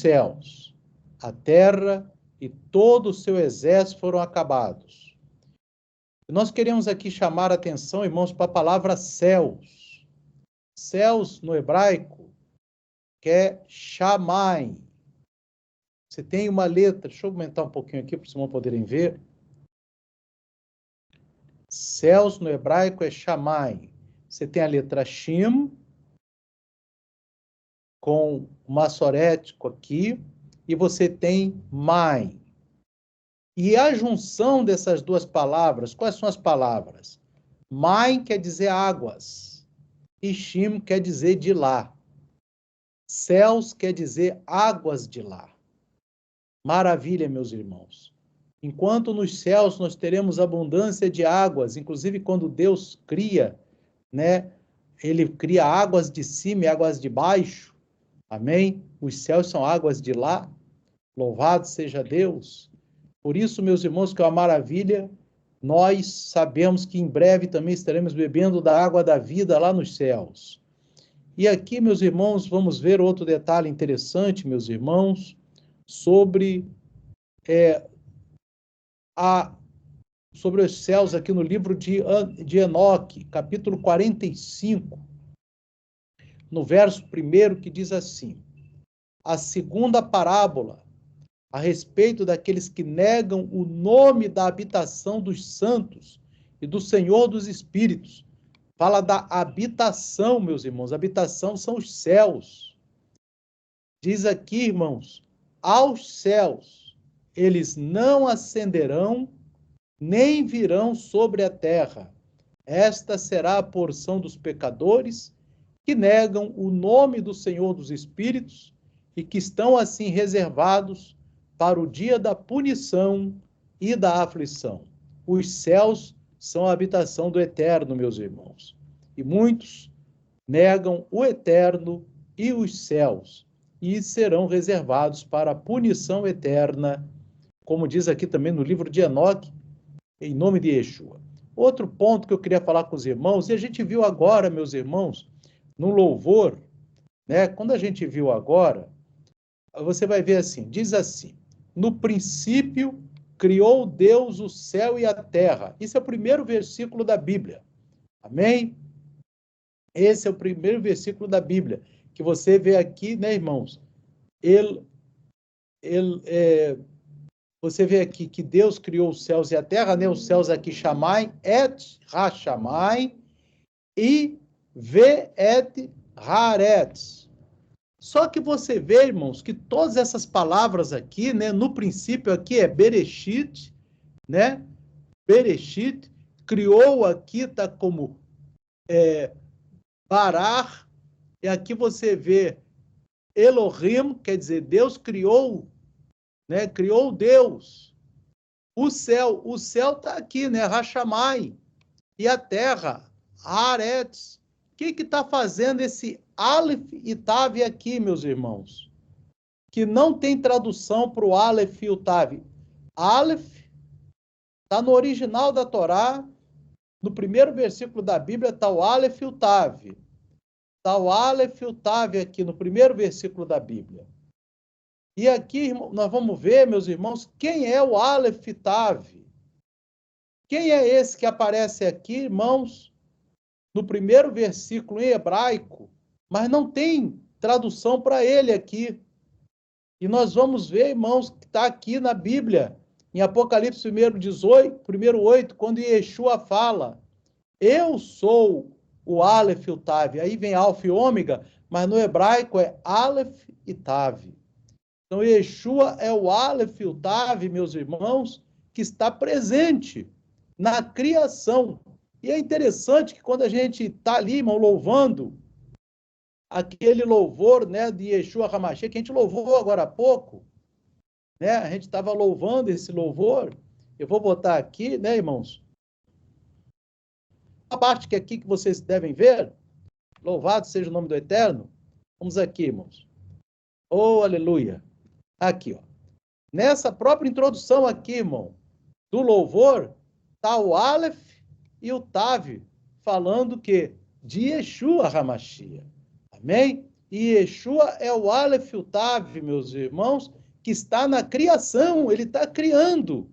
céus, a terra e todo o seu exército foram acabados. Nós queremos aqui chamar a atenção, irmãos, para a palavra céus. Céus, no hebraico, que é Shamai. Você tem uma letra, deixa eu aumentar um pouquinho aqui para os irmãos poderem ver. Céus, no hebraico, é Shamai. Você tem a letra Shim, com o maçorético aqui, e você tem Mai. E a junção dessas duas palavras, quais são as palavras? Mai quer dizer águas, e Shim quer dizer de lá. Céus quer dizer águas de lá. Maravilha, meus irmãos. Enquanto nos céus nós teremos abundância de águas, inclusive quando Deus cria, né? Ele cria águas de cima e águas de baixo. Amém? Os céus são águas de lá. Louvado seja Deus. Por isso, meus irmãos, que é uma maravilha, nós sabemos que em breve também estaremos bebendo da água da vida lá nos céus. E aqui, meus irmãos, vamos ver outro detalhe interessante, meus irmãos, sobre os céus aqui no livro de Enoque, capítulo 45, no verso 1, que diz assim: a segunda parábola, a respeito daqueles que negam o nome da habitação dos santos e do Senhor dos Espíritos. Fala da habitação, meus irmãos. Habitação são os céus. Diz aqui, irmãos, aos céus eles não ascenderão, nem virão sobre a terra. Esta será a porção dos pecadores que negam o nome do Senhor dos Espíritos e que estão assim reservados para o dia da punição e da aflição. Os céus são a habitação do eterno, meus irmãos. E muitos negam o eterno e os céus, e serão reservados para a punição eterna, como diz aqui também no livro de Enoque, em nome de Yeshua. Outro ponto que eu queria falar com os irmãos, e a gente viu agora, meus irmãos, no louvor, né? Quando a gente viu agora, você vai ver assim, diz assim: no princípio criou Deus o céu e a terra. Isso é o primeiro versículo da Bíblia. Amém? Esse é o primeiro versículo da Bíblia, que você vê aqui, né, irmãos? Você vê aqui que Deus criou os céus e a terra, né? Os céus aqui, Shamai, et ha-shamai, e ve et haaretz. Só que você vê, irmãos, que todas essas palavras aqui, né, no princípio aqui é Bereshit, né? Bereshit, criou aqui, tá como Barar, e aqui você vê Elohim, quer dizer, Deus criou, né? Criou Deus. O céu tá aqui, né? Hashamai. E a terra, Haaretz. O que está fazendo esse Aleph e Tav aqui, meus irmãos? Que não tem tradução para o Aleph e o Tav. Aleph está no original da Torá, no primeiro versículo da Bíblia está o Aleph e o Tav. Está o Aleph e o Tav aqui no primeiro versículo da Bíblia. E aqui nós vamos ver, meus irmãos, quem é o Aleph e Tav. Quem é esse que aparece aqui, irmãos, no primeiro versículo em hebraico, mas não tem tradução para ele aqui. E nós vamos ver, irmãos, que está aqui na Bíblia, em Apocalipse 1:8, quando Yeshua fala: eu sou o Aleph e o Tav. Aí vem Alfa e Ômega, mas no hebraico é Aleph e Tav. Então, Yeshua é o Aleph e o Tav, meus irmãos, que está presente na criação. E é interessante que quando a gente está ali, irmão, louvando, aquele louvor, né, de Yeshua HaMashiach, que a gente louvou agora há pouco, né, a gente estava louvando esse louvor, eu vou botar aqui, né, irmãos, a parte que aqui que vocês devem ver, louvado seja o nome do Eterno, vamos aqui, irmãos, oh, aleluia, aqui, ó, nessa própria introdução aqui, irmão, do louvor, está o Aleph e o Tav, falando que de Yeshua HaMashiach. Amém? E Yeshua é o Aleph e o Tav, meus irmãos, que está na criação, ele está criando.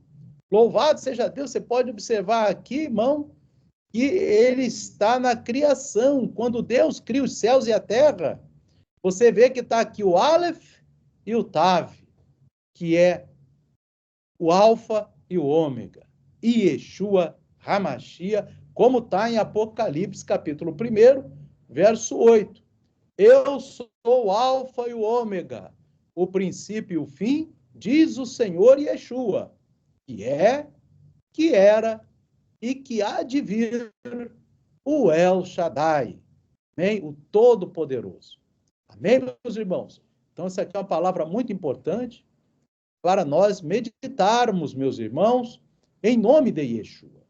Louvado seja Deus, você pode observar aqui, irmão, que ele está na criação. Quando Deus cria os céus e a terra, você vê que está aqui o Aleph e o Tav, que é o Alfa e o Ômega. E Yeshua HaMashiach, como está em Apocalipse, capítulo 1, verso 8. Eu sou o Alfa e o Ômega, o princípio e o fim, diz o Senhor Yeshua, que é, que era e que há de vir, o El Shaddai, amém? O Todo-Poderoso. Amém, meus irmãos? Então, essa aqui é uma palavra muito importante para nós meditarmos, meus irmãos, em nome de Yeshua.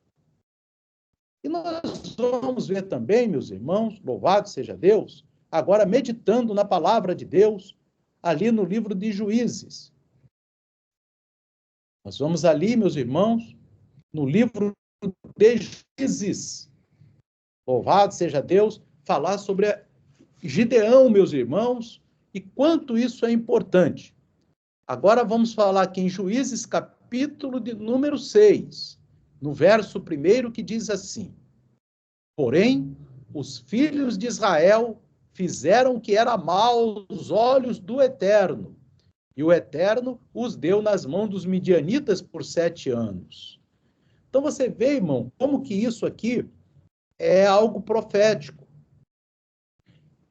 E nós vamos ver também, meus irmãos, louvado seja Deus, agora meditando na palavra de Deus, ali no livro de Juízes. Nós vamos ali, meus irmãos, no livro de Juízes, louvado seja Deus, falar sobre Gideão, meus irmãos, e quanto isso é importante. Agora vamos falar aqui em Juízes, capítulo de número 6, no verso 1, que diz assim: porém, os filhos de Israel fizeram o que era mal aos olhos do Eterno, e o Eterno os deu nas mãos dos midianitas por 7 anos. Então você vê, irmão, como que isso aqui é algo profético.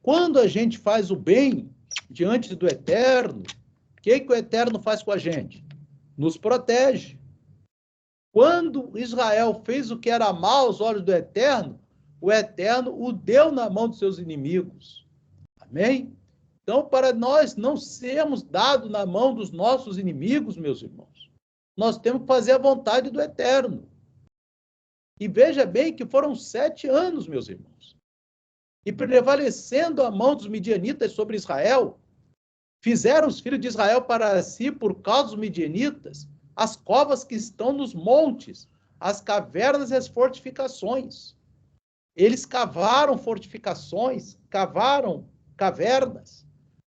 Quando a gente faz o bem diante do Eterno, o que o Eterno faz com a gente? Nos protege. Quando Israel fez o que era mal aos olhos do Eterno, o Eterno o deu na mão dos seus inimigos. Amém? Então, para nós não sermos dados na mão dos nossos inimigos, meus irmãos, nós temos que fazer a vontade do Eterno. E veja bem que foram 7 anos, meus irmãos. E prevalecendo a mão dos midianitas sobre Israel, fizeram os filhos de Israel para si, por causa dos midianitas, as covas que estão nos montes, as cavernas e as fortificações. Eles cavaram fortificações, cavaram cavernas,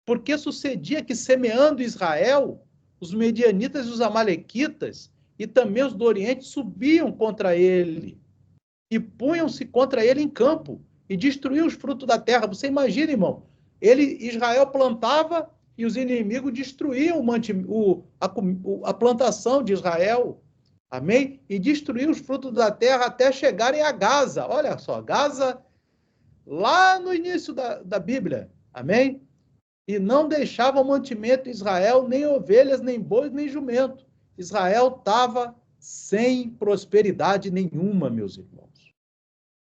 porque sucedia que, semeando Israel, os medianitas e os amalequitas, e também os do Oriente, subiam contra ele, e punham-se contra ele em campo, e destruíam os frutos da terra. Você imagina, irmão, Israel plantava, e os inimigos destruíam a plantação de Israel, amém? E destruíam os frutos da terra até chegarem a Gaza. Olha só, Gaza, lá no início da Bíblia, amém? E não deixava mantimento em Israel, nem ovelhas, nem bois, nem jumento. Israel estava sem prosperidade nenhuma, meus irmãos.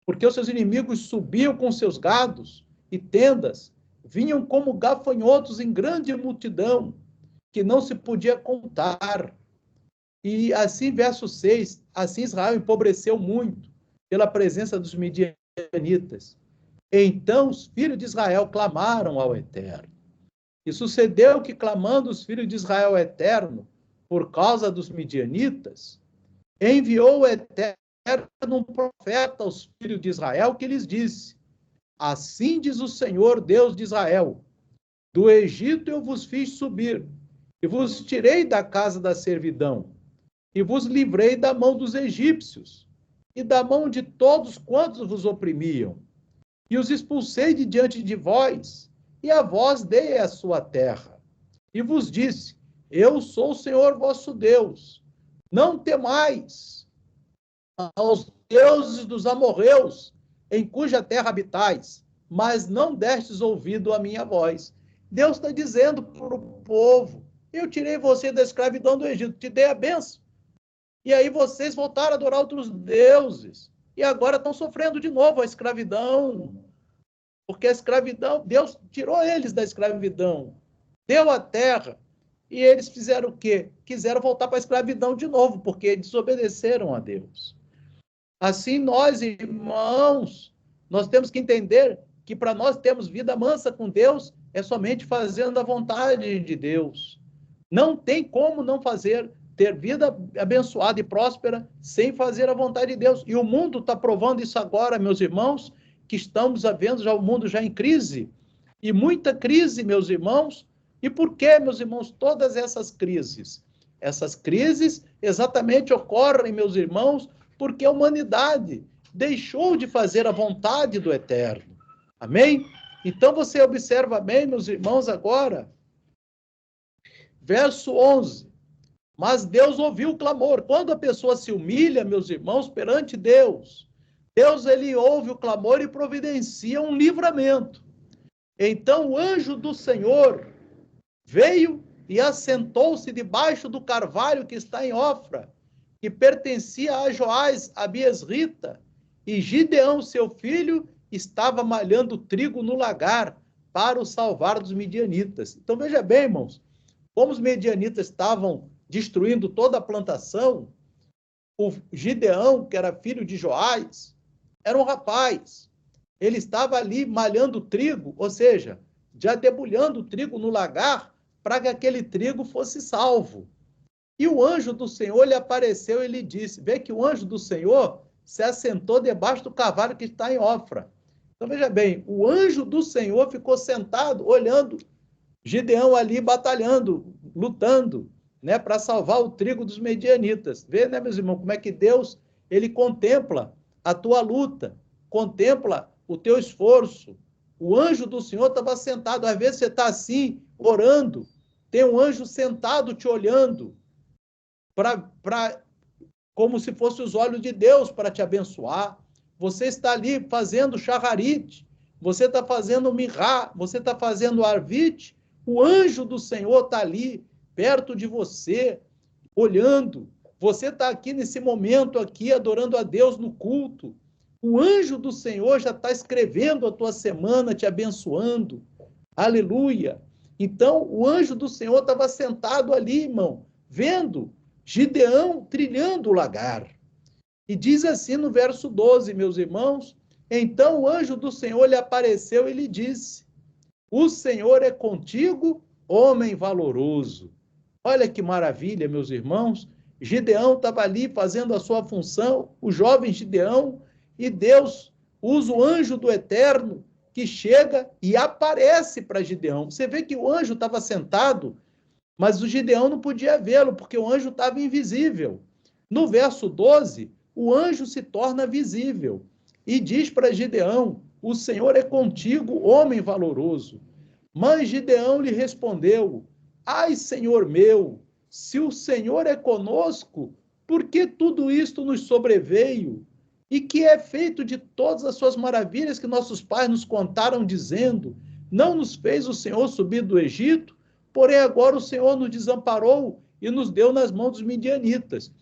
Porque os seus inimigos subiam com seus gados e tendas, vinham como gafanhotos em grande multidão, que não se podia contar. E assim, verso 6, assim Israel empobreceu muito pela presença dos midianitas. Então os filhos de Israel clamaram ao Eterno. E sucedeu que, clamando os filhos de Israel ao Eterno, por causa dos midianitas, enviou o Eterno um profeta aos filhos de Israel, que lhes disse: assim diz o Senhor, Deus de Israel, do Egito eu vos fiz subir, e vos tirei da casa da servidão, e vos livrei da mão dos egípcios, e da mão de todos quantos vos oprimiam, e os expulsei de diante de vós, e a vós dei a sua terra. E vos disse: eu sou o Senhor vosso Deus, não temais aos deuses dos amorreus, em cuja terra habitais, mas não destes ouvido à minha voz. Deus está dizendo para o povo: eu tirei você da escravidão do Egito, te dei a bênção. E aí vocês voltaram a adorar outros deuses. E agora estão sofrendo de novo a escravidão. Porque a escravidão, Deus tirou eles da escravidão, deu a terra. E eles fizeram o quê? Quiseram voltar para a escravidão de novo, porque desobedeceram a Deus. Assim, nós, irmãos, nós temos que entender que para nós termos vida mansa com Deus, é somente fazendo a vontade de Deus. Não tem como não ter vida abençoada e próspera sem fazer a vontade de Deus. E o mundo está provando isso agora, meus irmãos, que estamos vendo já o mundo já em crise, E muita crise, meus irmãos. E por que, meus irmãos, todas essas crises? Essas crises exatamente ocorrem, meus irmãos, porque a humanidade deixou de fazer a vontade do Eterno. Amém? Então você observa bem, meus irmãos, agora, verso 11. Mas Deus ouviu o clamor. Quando a pessoa se humilha, meus irmãos, perante Deus, Deus ele ouve o clamor e providencia um livramento. Então o anjo do Senhor veio e assentou-se debaixo do carvalho que está em Ofra, que pertencia a Joás, a Biesrita, e Gideão, seu filho, estava malhando trigo no lagar para o salvar dos midianitas. Então veja bem, irmãos, como os midianitas estavam destruindo toda a plantação, o Gideão, que era filho de Joás, era um rapaz. Ele estava ali malhando trigo, ou seja, já debulhando o trigo no lagar para que aquele trigo fosse salvo. E o anjo do Senhor lhe apareceu e lhe disse, vê que o anjo do Senhor se assentou debaixo do cavalo que está em Ofra. Então veja bem, o anjo do Senhor ficou sentado, olhando Gideão ali batalhando, lutando, né, para salvar o trigo dos medianitas. Vê, né, meus irmãos, como é que Deus, ele contempla a tua luta, contempla o teu esforço. O anjo do Senhor estava sentado, às vezes você está assim, orando, tem um anjo sentado te olhando, como se fossem os olhos de Deus para te abençoar. Você está ali fazendo shacharit, você está fazendo mirá, você está fazendo arvit, o anjo do Senhor está ali, perto de você, olhando. Você está aqui nesse momento, aqui, adorando a Deus no culto. O anjo do Senhor já está escrevendo a tua semana, te abençoando. Aleluia! Então, o anjo do Senhor estava sentado ali, irmão, vendo Gideão trilhando o lagar. E diz assim no verso 12, meus irmãos, então o anjo do Senhor lhe apareceu e lhe disse, o Senhor é contigo, homem valoroso. Olha que maravilha, meus irmãos. Gideão estava ali fazendo a sua função, o jovem Gideão, e Deus usa o anjo do Eterno que chega e aparece para Gideão. Você vê que o anjo estava sentado, mas o Gideão não podia vê-lo, porque o anjo estava invisível. No verso 12, o anjo se torna visível e diz para Gideão, o Senhor é contigo, homem valoroso. Mas Gideão lhe respondeu, ai, Senhor meu, se o Senhor é conosco, por que tudo isto nos sobreveio? E que é feito de todas as suas maravilhas que nossos pais nos contaram, dizendo, não nos fez o Senhor subir do Egito, porém agora o Senhor nos desamparou e nos deu nas mãos dos midianitas.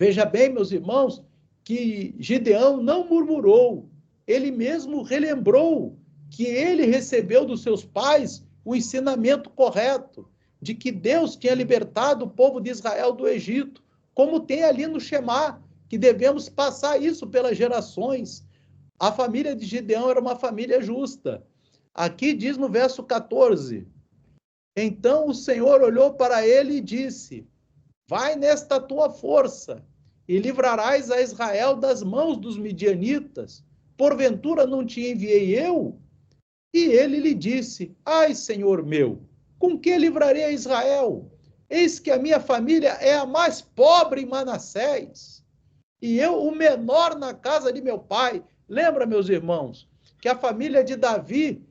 Veja bem, meus irmãos, que Gideão não murmurou, ele mesmo relembrou que ele recebeu dos seus pais o ensinamento correto, de que Deus tinha libertado o povo de Israel do Egito, como tem ali no Shemá, que devemos passar isso pelas gerações. A família de Gideão era uma família justa. Aqui diz no verso 14, então o Senhor olhou para ele e disse, vai nesta tua força e livrarás a Israel das mãos dos midianitas. Porventura não te enviei eu? E ele lhe disse, ai, Senhor meu, com que livrarei a Israel? Eis que a minha família é a mais pobre em Manassés, e eu o menor na casa de meu pai. Lembra, meus irmãos, que a família de Davi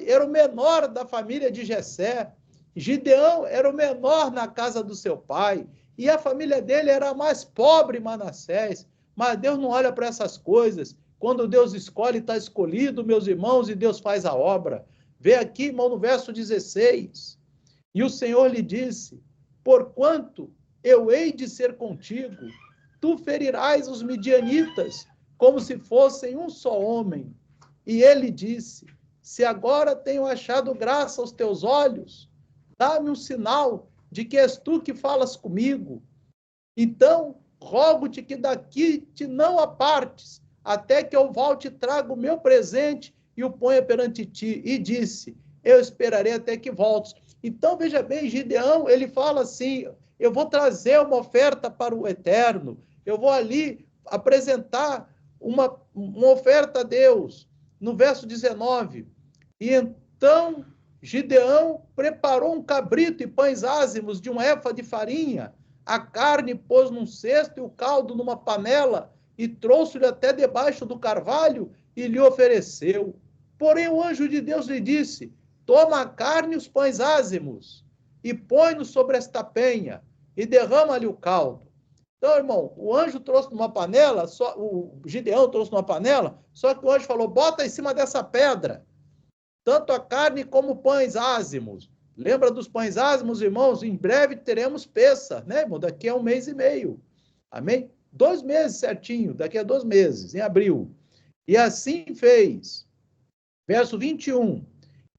era o menor da família de Jessé. Gideão era o menor na casa do seu pai, e a família dele era a mais pobre em Manassés. Mas Deus não olha para essas coisas. Quando Deus escolhe, está escolhido, meus irmãos, e Deus faz a obra. Vê aqui, irmão, no verso 16. E o Senhor lhe disse, porquanto eu hei de ser contigo, tu ferirás os midianitas, como se fossem um só homem. E ele disse, se agora tenho achado graça aos teus olhos, dá-me um sinal de que és tu que falas comigo. Então, rogo-te que daqui te não apartes, até que eu volte e traga o meu presente e o ponha perante ti. E disse, eu esperarei até que voltes. Então, veja bem, Gideão, ele fala assim, eu vou trazer uma oferta para o Eterno, eu vou ali apresentar uma oferta a Deus. No verso 19, E então Gideão preparou um cabrito e pães ázimos de um efa de farinha, a carne pôs num cesto e o caldo numa panela, e trouxe-lhe até debaixo do carvalho e lhe ofereceu. Porém o anjo de Deus lhe disse: toma a carne e os pães ázimos, e põe-nos sobre esta penha, e derrama-lhe o caldo. Então, irmão, o anjo trouxe numa panela, o Gideão trouxe numa panela, só que o anjo falou: bota em cima dessa pedra, tanto a carne como pães ázimos. Lembra dos pães ázimos, irmãos? Em breve teremos Pêssar, né, irmão? Daqui a 1 mês e meio. Amém? 2 meses certinho, daqui a 2 meses, em abril. E assim fez. Verso 21.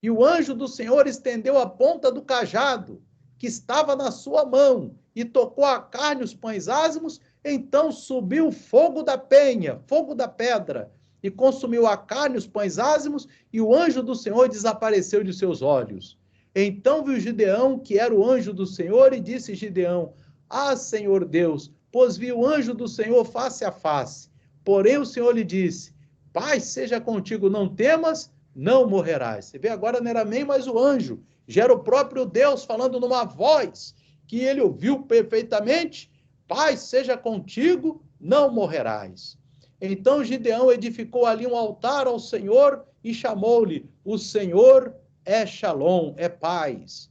E o anjo do Senhor estendeu a ponta do cajado que estava na sua mão e tocou a carne e os pães ázimos, então subiu o fogo da penha, fogo da pedra, e consumiu a carne e os pães ázimos, e o anjo do Senhor desapareceu de seus olhos. Então viu Gideão, que era o anjo do Senhor, e disse Gideão: ah, Senhor Deus, pois vi o anjo do Senhor face a face. Porém o Senhor lhe disse: paz seja contigo, não temas, não morrerás. Você vê agora, não era nem mais o anjo, já era o próprio Deus falando numa voz que ele ouviu perfeitamente: paz seja contigo, não morrerás. Então Gideão edificou ali um altar ao Senhor e chamou-lhe: o Senhor é Shalom, é paz.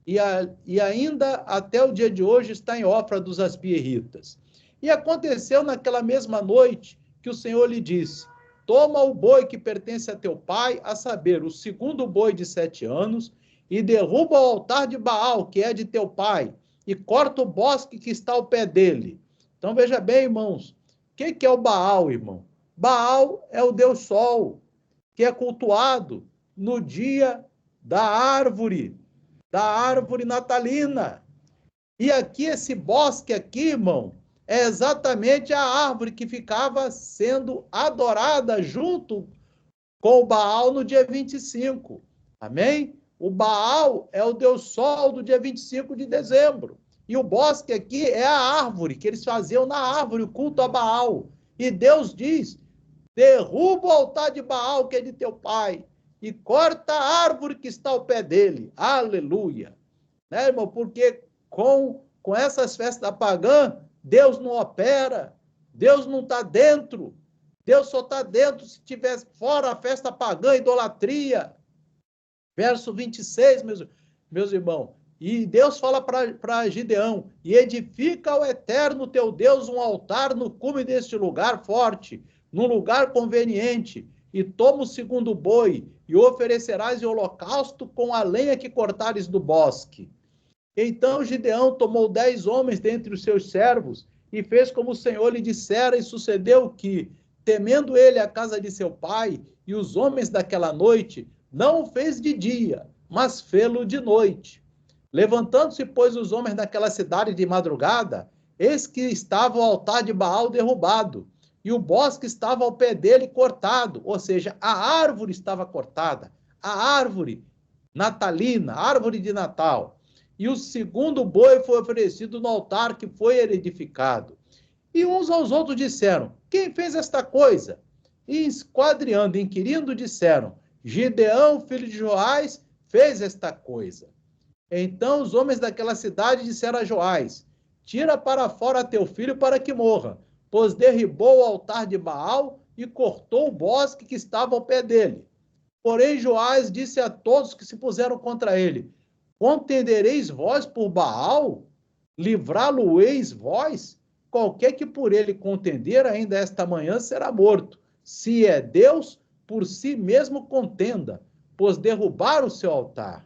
E ainda até o dia de hoje está em Ofra dos Asbierritas. E aconteceu naquela mesma noite que o Senhor lhe disse: toma o boi que pertence a teu pai, a saber, o segundo boi de 7 anos, e derruba o altar de Baal, que é de teu pai, e corta o bosque que está ao pé dele. Então veja bem, irmãos, o que é o Baal, irmão? Baal é o Deus Sol, que é cultuado no dia da árvore natalina. E aqui, esse bosque aqui, irmão, é exatamente a árvore que ficava sendo adorada junto com o Baal no dia 25. Amém? O Baal é o Deus Sol do dia 25 de dezembro. E o bosque aqui é a árvore, que eles faziam na árvore, o culto a Baal. E Deus diz: derruba o altar de Baal, que é de teu pai, e corta a árvore que está ao pé dele. Aleluia. Né, irmão? Porque com essas festas pagãs, Deus não opera, Deus não está dentro. Deus só está dentro se tiver fora a festa pagã, idolatria. Verso 26, meus irmãos. E Deus fala para Gideão: e edifica ao eterno teu Deus um altar no cume deste lugar forte, num lugar conveniente, e toma o segundo boi, e oferecerás em holocausto com a lenha que cortares do bosque. Então Gideão tomou 10 homens dentre os seus servos, e fez como o Senhor lhe dissera, e sucedeu que, temendo ele a casa de seu pai, e os homens daquela noite, não o fez de dia, mas fê-lo de noite. Levantando-se, pois, os homens daquela cidade de madrugada, eis que estava o altar de Baal derrubado, e o bosque estava ao pé dele cortado, ou seja, a árvore estava cortada, a árvore natalina, a árvore de Natal. E o segundo boi foi oferecido no altar que foi edificado. E uns aos outros disseram: quem fez esta coisa? E esquadriando, inquirindo, disseram: Gideão, filho de Joás, fez esta coisa. Então os homens daquela cidade disseram a Joás: tira para fora teu filho para que morra, pois derribou o altar de Baal e cortou o bosque que estava ao pé dele. Porém Joás disse a todos que se puseram contra ele: contendereis vós por Baal? Livrá-lo-eis vós? Qualquer que por ele contender ainda esta manhã será morto. Se é Deus, por si mesmo contenda, pois derrubaram o seu altar.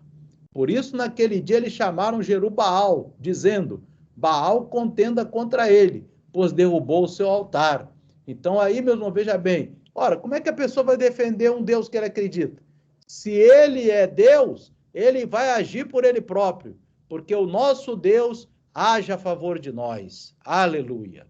Por isso, naquele dia, eles chamaram Jerubaal, dizendo: Baal contenda contra ele, pois derrubou o seu altar. Então, aí, meus irmãos, veja bem. Ora, como é que a pessoa vai defender um Deus que ele acredita? Se ele é Deus, ele vai agir por ele próprio, porque o nosso Deus age a favor de nós. Aleluia.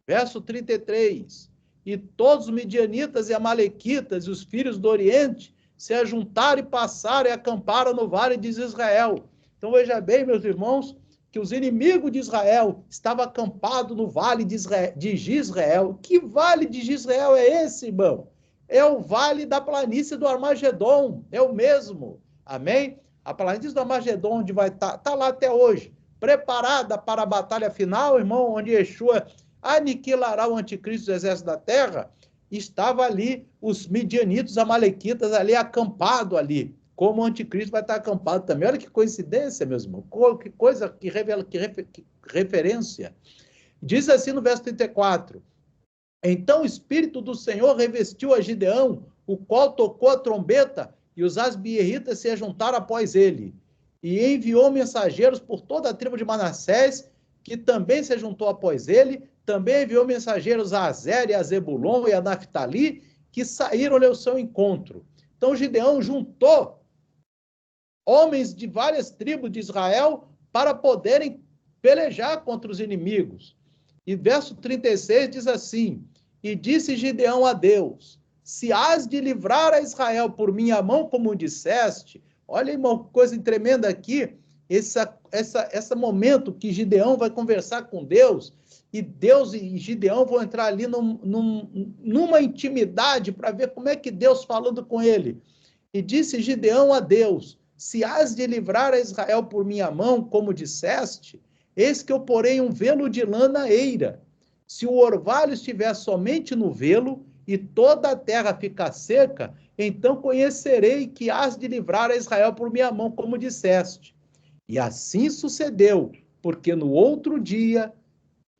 Verso 33. E todos os midianitas e amalequitas e os filhos do Oriente se ajuntaram e passaram e acamparam no vale de Israel. Então veja bem, meus irmãos, que os inimigos de Israel estavam acampados no vale de Jezreel. Que vale de Jezreel é esse, irmão? é o vale da planície do Armagedon, é o mesmo, amém? A planície do Armagedon, onde vai estar, está lá até hoje, preparada para a batalha final, irmão, onde Yeshua aniquilará o anticristo do exército da terra, estava ali os midianitas, amalequitas ali, acampado ali, como o anticristo vai estar acampado também. Olha que coincidência, meus irmãos, que coisa, que referência. Diz assim no verso 34, então o Espírito do Senhor revestiu a Gideão, o qual tocou a trombeta, e os asbieritas se ajuntaram após ele. E enviou mensageiros por toda a tribo de Manassés, que também se juntou após ele. Também enviou mensageiros a Azer, a Zebulon e a Naftali, que saíram ao seu encontro. Então Gideão juntou homens de várias tribos de Israel para poderem pelejar contra os inimigos. E verso 36 diz assim, e disse Gideão a Deus, se hás de livrar a Israel por minha mão, como disseste, olha, irmão, que coisa tremenda aqui, esse momento que Gideão vai conversar com Deus, e Deus e Gideão vão entrar ali numa intimidade para ver como é que Deus falando com ele. E disse Gideão a Deus, se hás de livrar a Israel por minha mão, como disseste, eis que eu porei um velo de lã na eira. Se o orvalho estiver somente no velo, e toda a terra ficar seca, então conhecerei que hás de livrar a Israel por minha mão, como disseste. E assim sucedeu, porque no outro dia,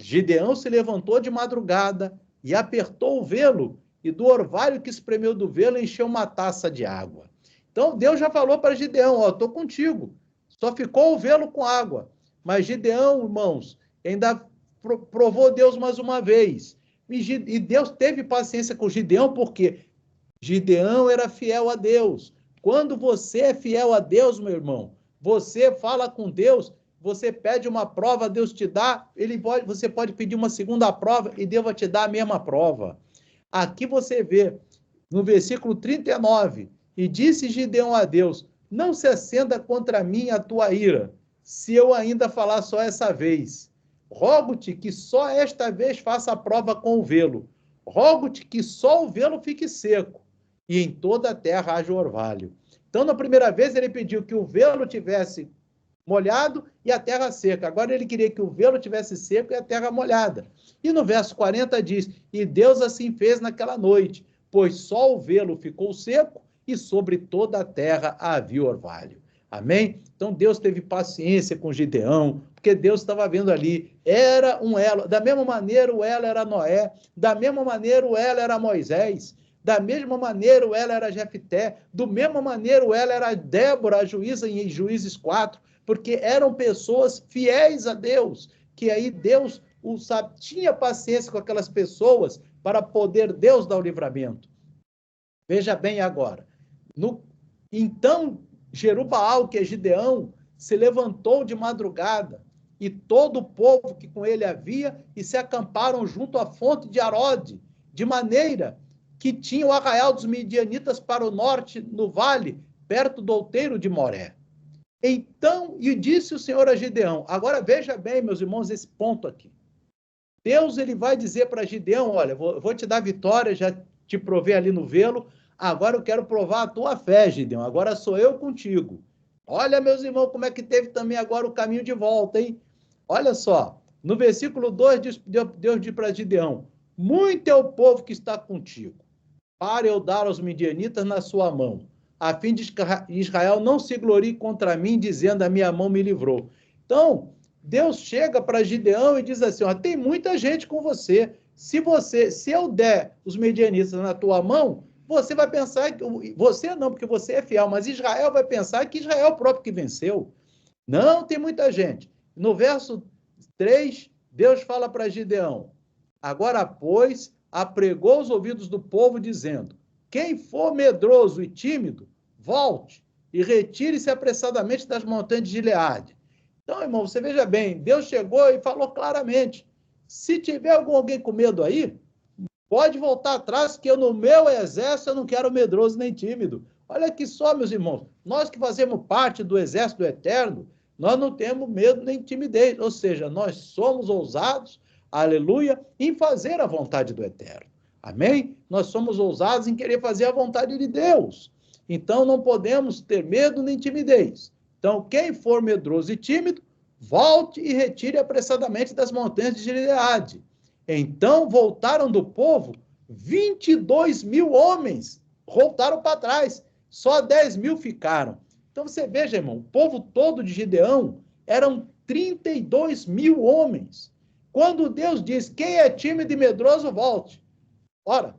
Gideão se levantou de madrugada e apertou o velo, e do orvalho que espremeu do velo encheu uma taça de água. Então Deus já falou para Gideão, estou contigo, só ficou o velo com água. Mas Gideão, irmãos, ainda provou Deus mais uma vez. E Deus teve paciência com Gideão, porque Gideão era fiel a Deus. Quando você é fiel a Deus, meu irmão, você fala com Deus, você pede uma prova, Deus te dá, você pode pedir uma segunda prova e Deus vai te dar a mesma prova. Aqui você vê, no versículo 39, e disse Gideão a Deus, não se acenda contra mim a tua ira, se eu ainda falar só essa vez. Rogo-te que só esta vez faça a prova com o velo. Rogo-te que só o velo fique seco, e em toda a terra haja orvalho. Então, na primeira vez, ele pediu que o velo tivesse molhado e a terra seca. Agora ele queria que o velo tivesse seco e a terra molhada. E no verso 40 diz, e Deus assim fez naquela noite, pois só o velo ficou seco e sobre toda a terra havia orvalho. Amém? Então Deus teve paciência com Gideão, porque Deus estava vendo ali, era um elo, da mesma maneira o elo era Noé, da mesma maneira o elo era Moisés, da mesma maneira o elo era Jefté, do mesma maneira o elo era Débora, a juíza em Juízes 4, porque eram pessoas fiéis a Deus, que aí Deus tinha paciência com aquelas pessoas para poder Deus dar o livramento. Veja bem agora, então Jerubaal, que é Gideão, se levantou de madrugada, e todo o povo que com ele havia, e se acamparam junto à fonte de Arode, de maneira que tinha o arraial dos midianitas para o norte, no vale, perto do outeiro de Moré. Então, e disse o Senhor a Gideão, agora veja bem, meus irmãos, esse ponto aqui. Deus, ele vai dizer para Gideão, olha, vou te dar vitória, já te provei ali no velo, agora eu quero provar a tua fé, Gideão, agora sou eu contigo. Olha, meus irmãos, como é que teve também agora o caminho de volta, hein? Olha só, no versículo 2, Deus diz para Gideão, muito é o povo que está contigo, para eu dar aos midianitas na sua mão, a fim de Israel não se glorie contra mim, dizendo, a minha mão me livrou. Então, Deus chega para Gideão e diz assim, ó, tem muita gente com você, se eu der os midianitas na tua mão, você vai pensar, você não, porque você é fiel, mas Israel vai pensar que Israel é o próprio que venceu. Não, tem muita gente. No verso 3, Deus fala para Gideão, agora, pois, apregou os ouvidos do povo, dizendo, quem for medroso e tímido, volte e retire-se apressadamente das montanhas de Gileade. Então, irmão, você veja bem, Deus chegou e falou claramente, se tiver alguém com medo aí, pode voltar atrás, que eu no meu exército eu não quero medroso nem tímido. Olha aqui só, meus irmãos, nós que fazemos parte do exército do Eterno, nós não temos medo nem timidez, ou seja, nós somos ousados, aleluia, em fazer a vontade do Eterno. Amém? Nós somos ousados em querer fazer a vontade de Deus. Então, não podemos ter medo nem timidez. Então, quem for medroso e tímido, volte e retire apressadamente das montanhas de Gileade. Então, voltaram do povo 22.000 homens, voltaram para trás. Só 10.000 ficaram. Então, você veja, irmão, o povo todo de Gideão eram 32.000 homens. Quando Deus diz, quem é tímido e medroso, volte. Ora,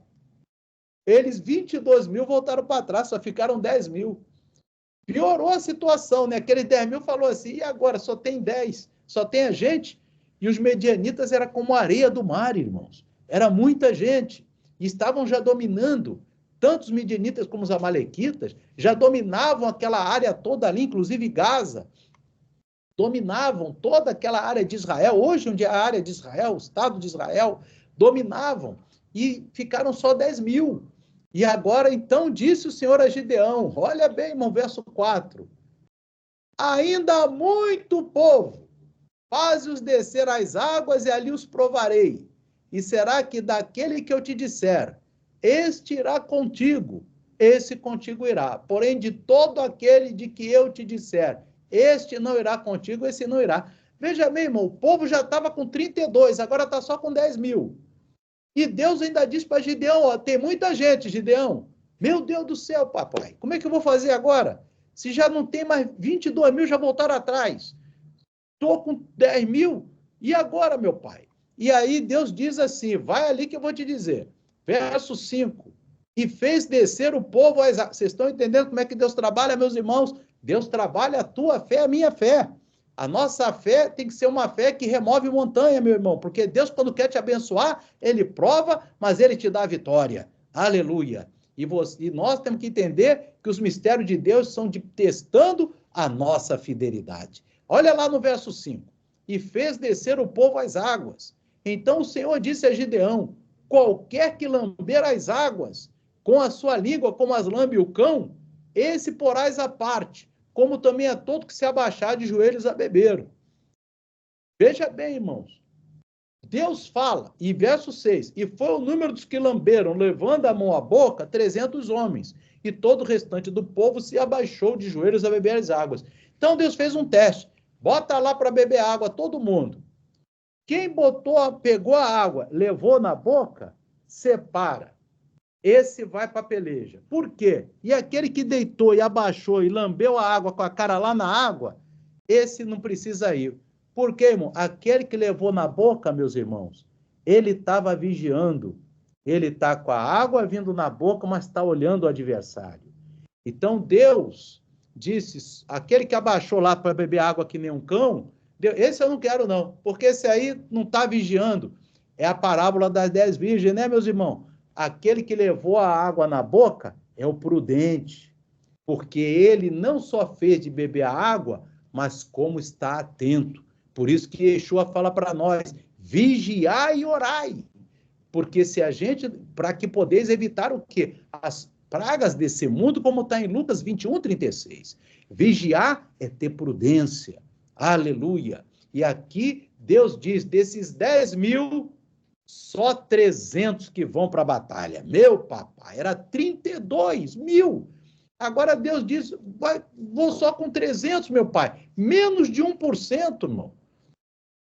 eles 22.000 voltaram para trás, só ficaram 10.000. Piorou a situação, né? Aqueles 10.000 falou assim, e agora? Só tem 10, só tem a gente. E os medianitas era como a areia do mar, irmãos. Era muita gente. E estavam já dominando, tanto os medianitas como os amalequitas, já dominavam aquela área toda ali, inclusive Gaza. Dominavam toda aquela área de Israel. Hoje, onde é a área de Israel, o Estado de Israel, dominavam. E ficaram só 10.000. E agora, então, disse o Senhor a Gideão, olha bem, irmão, verso 4, ainda há muito povo, faze-os descer às águas e ali os provarei. E será que daquele que eu te disser, este irá contigo, esse contigo irá. Porém, de todo aquele de que eu te disser, este não irá contigo, esse não irá. Veja bem, irmão, o povo já estava com 32, agora está só com 10.000. E Deus ainda disse para Gideão, ó, tem muita gente, Gideão. Meu Deus do céu, papai, como é que eu vou fazer agora? Se já não tem mais 22.000, já voltaram atrás. Estou com 10.000, e agora, meu pai? E aí Deus diz assim, vai ali que eu vou te dizer. Verso 5, e fez descer o povo às águas. Vocês estão entendendo como é que Deus trabalha, meus irmãos? Deus trabalha a tua fé, a minha fé. A nossa fé tem que ser uma fé que remove montanha, meu irmão, porque Deus, quando quer te abençoar, Ele prova, mas Ele te dá a vitória. Aleluia. E nós temos que entender que os mistérios de Deus são testando a nossa fidelidade. Olha lá no verso 5. E fez descer o povo às águas. Então o Senhor disse a Gideão, qualquer que lamber as águas com a sua língua, como as lambe o cão, esse porás à parte, como também a todo que se abaixar de joelhos a beber. Veja bem, irmãos. Deus fala, e verso 6, e foi o número dos que lamberam, levando a mão à boca, 300 homens, e todo o restante do povo se abaixou de joelhos a beber as águas. Então Deus fez um teste, bota lá para beber água todo mundo. Quem pegou a água, levou na boca, separa. Esse vai para a peleja. Por quê? E aquele que deitou e abaixou e lambeu a água com a cara lá na água, esse não precisa ir. Por quê, irmão? Aquele que levou na boca, meus irmãos, ele estava vigiando. Ele está com a água vindo na boca, mas está olhando o adversário. Então, Deus disse, aquele que abaixou lá para beber água que nem um cão, esse eu não quero não, porque esse aí não está vigiando. É a parábola das 10 virgens, né, meus irmãos? Aquele que levou a água na boca é o prudente, porque ele não só fez de beber a água, mas como está atento. Por isso que Yeshua fala para nós, vigiai e orai. Porque se a gente, para que podeis evitar o quê? As pragas desse mundo, como está em Lucas 21:36. Vigiar é ter prudência. Aleluia. E aqui Deus diz, desses 10.000, só 300 que vão para a batalha. Meu papai, era 32.000. Agora Deus diz, vou só com 300, meu pai. Menos de 1%, irmão.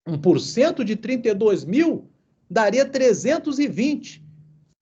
1% de 32.000 daria 320.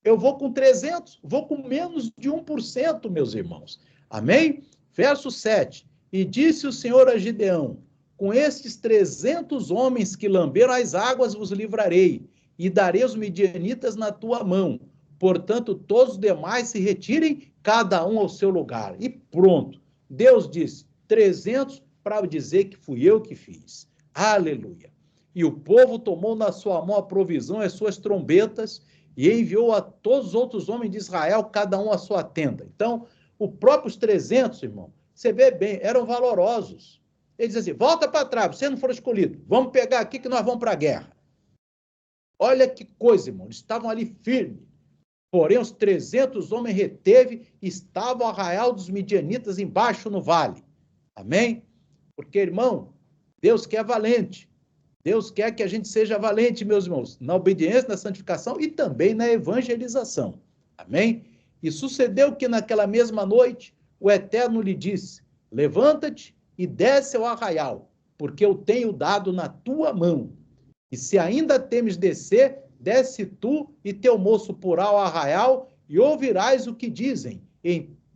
Eu vou com 300, vou com menos de 1%, meus irmãos. Amém? Verso 7. E disse o Senhor a Gideão, com estes 300 homens que lamberam as águas vos livrarei, e darei os midianitas na tua mão. Portanto, todos os demais se retirem, cada um ao seu lugar. E pronto. Deus disse, 300 para dizer que fui eu que fiz. Aleluia. E o povo tomou na sua mão a provisão, as suas trombetas, e enviou a todos os outros homens de Israel, cada um a sua tenda. Então, os próprios 300, irmão, você vê bem, eram valorosos. Ele diz assim, volta para trás, você não for escolhido, vamos pegar aqui que nós vamos para a guerra. Olha que coisa, irmão, eles estavam ali firmes. Porém, os 300 homens reteve, estavam ao arraial dos midianitas embaixo no vale. Amém? Porque, irmão, Deus que é valente. Deus quer que a gente seja valente, meus irmãos, na obediência, na santificação e também na evangelização. Amém? E sucedeu que naquela mesma noite, o Eterno lhe disse: levanta-te e desce ao arraial, porque eu tenho dado na tua mão. E se ainda temes descer, desce tu e teu moço porá ao arraial, e ouvirás o que dizem.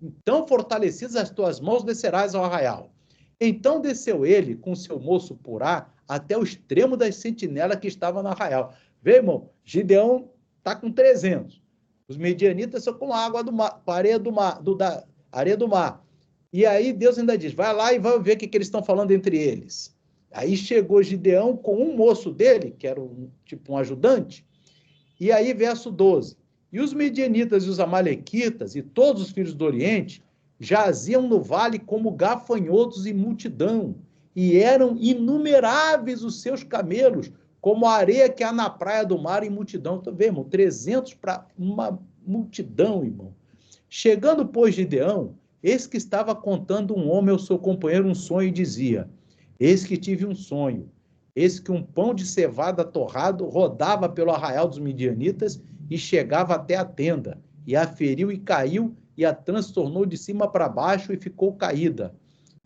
Então, fortalecidas as tuas mãos, descerás ao arraial. Então desceu ele com seu moço porá até o extremo das sentinelas que estavam no arraial. Vê, irmão, Gideão está com 300. Os medianitas são com água do mar, com areia do mar, areia do mar. E aí Deus ainda diz, vai lá e vai ver o que eles estão falando entre eles. Aí chegou Gideão com um moço dele, que era tipo um ajudante, e aí verso 12. E os medianitas e os amalequitas e todos os filhos do Oriente jaziam no vale como gafanhotos em multidão, e eram inumeráveis os seus camelos, como a areia que há na praia do mar em multidão. Então, vê, irmão, 300 para uma multidão, irmão. Chegando, pois, Gideão, eis que estava contando um homem ao seu companheiro um sonho e dizia, eis que tive um sonho, eis que um pão de cevada torrado rodava pelo arraial dos midianitas e chegava até a tenda, e a feriu e caiu, e a transtornou de cima para baixo e ficou caída.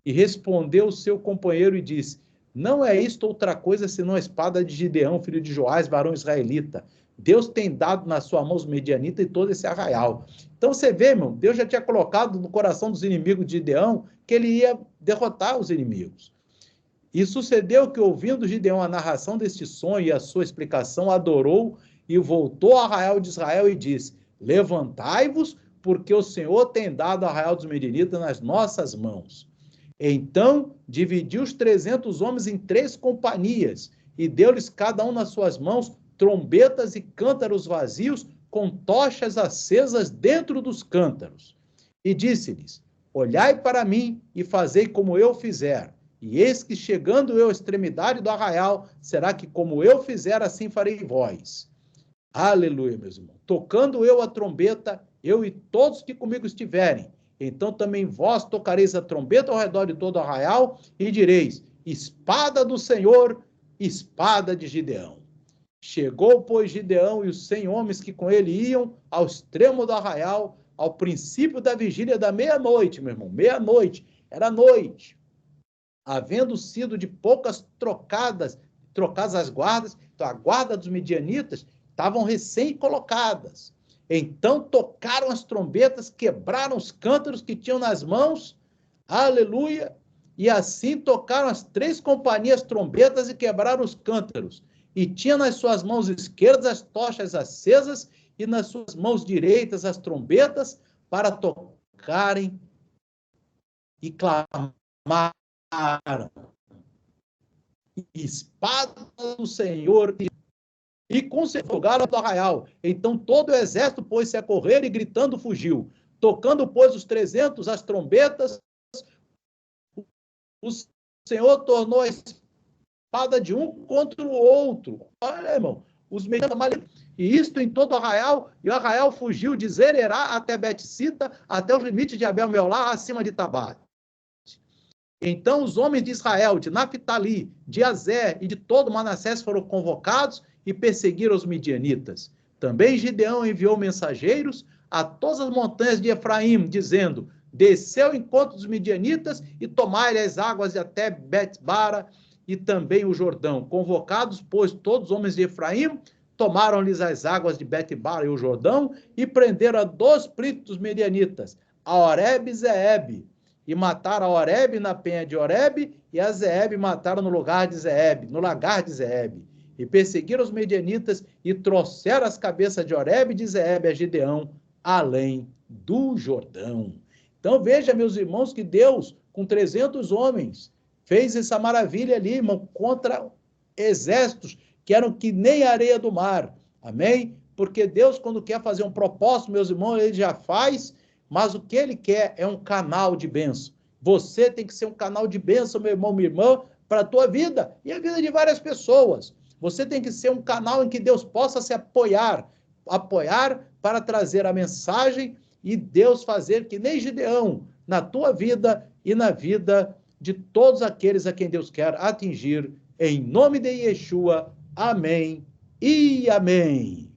E respondeu o seu companheiro e disse, não é isto outra coisa senão a espada de Gideão, filho de Joás, varão israelita. Deus tem dado na sua mão os medianitas e todo esse arraial. Então você vê, irmão, Deus já tinha colocado no coração dos inimigos de Gideão que ele ia derrotar os inimigos. E sucedeu que, ouvindo Gideão a narração deste sonho e a sua explicação, adorou e voltou ao arraial de Israel e disse, levantai-vos, porque o Senhor tem dado o arraial dos medianitas nas nossas mãos. Então, dividiu os 300 homens em 3 companhias e deu-lhes cada um nas suas mãos trombetas e cântaros vazios com tochas acesas dentro dos cântaros. E disse-lhes, olhai para mim e fazei como eu fizer. E eis que, chegando eu à extremidade do arraial, será que como eu fizer, assim farei vós. Aleluia, meus irmãos. Tocando eu a trombeta, eu e todos que comigo estiverem, então também vós tocareis a trombeta ao redor de todo o arraial e direis, espada do Senhor, espada de Gideão. Chegou, pois, Gideão e os 100 homens que com ele iam ao extremo do arraial, ao princípio da vigília da meia-noite, meu irmão, meia-noite, era noite. Havendo sido de poucas trocadas as guardas, então a guarda dos midianitas estavam recém-colocadas. Então tocaram as trombetas, quebraram os cântaros que tinham nas mãos, aleluia, e assim tocaram as 3 companhias trombetas e quebraram os cântaros. E tinha nas suas mãos esquerdas as tochas acesas e nas suas mãos direitas as trombetas para tocarem e clamaram. Espada do Senhor e concefogaram do arraial. Então todo o exército pôs-se a correr e gritando fugiu. Tocando, pois, os 300 as trombetas, o Senhor tornou a espada de um contra o outro. Olha, irmão, os medianitas, e isto em todo o arraial, e o arraial fugiu de Zererá até Bet-sita, até os limites de Abel-meolá, acima de Tabate. Então os homens de Israel, de Naphtali, de Azer e de todo Manassés foram convocados e perseguiram os midianitas. Também Gideão enviou mensageiros a todas as montanhas de Efraim, dizendo, desceu ao encontro dos midianitas e tomai-lhe as águas até Bet-bara e também o Jordão. Convocados, pois, todos os homens de Efraim, tomaram-lhes as águas de Bet-bara e o Jordão e prenderam a 2 príncipes dos midianitas, a Oreb e Zeeb, e mataram a Oreb na penha de Oreb, e a Zeeb mataram no lugar de Zeeb, no lagar de Zeeb. E perseguiram os medianitas e trouxeram as cabeças de Oreb e de Zeeb a Gideão, além do Jordão. Então veja, meus irmãos, que Deus, com 300 homens, fez essa maravilha ali, irmão, contra exércitos que eram que nem areia do mar. Amém? Porque Deus, quando quer fazer um propósito, meus irmãos, ele já faz, mas o que ele quer é um canal de bênção. Você tem que ser um canal de bênção, meu irmão, minha irmã, para a tua vida e a vida de várias pessoas. Você tem que ser um canal em que Deus possa se apoiar para trazer a mensagem e Deus fazer que nem Gideão, na tua vida e na vida de todos aqueles a quem Deus quer atingir Em nome de Yeshua. Amém e amém.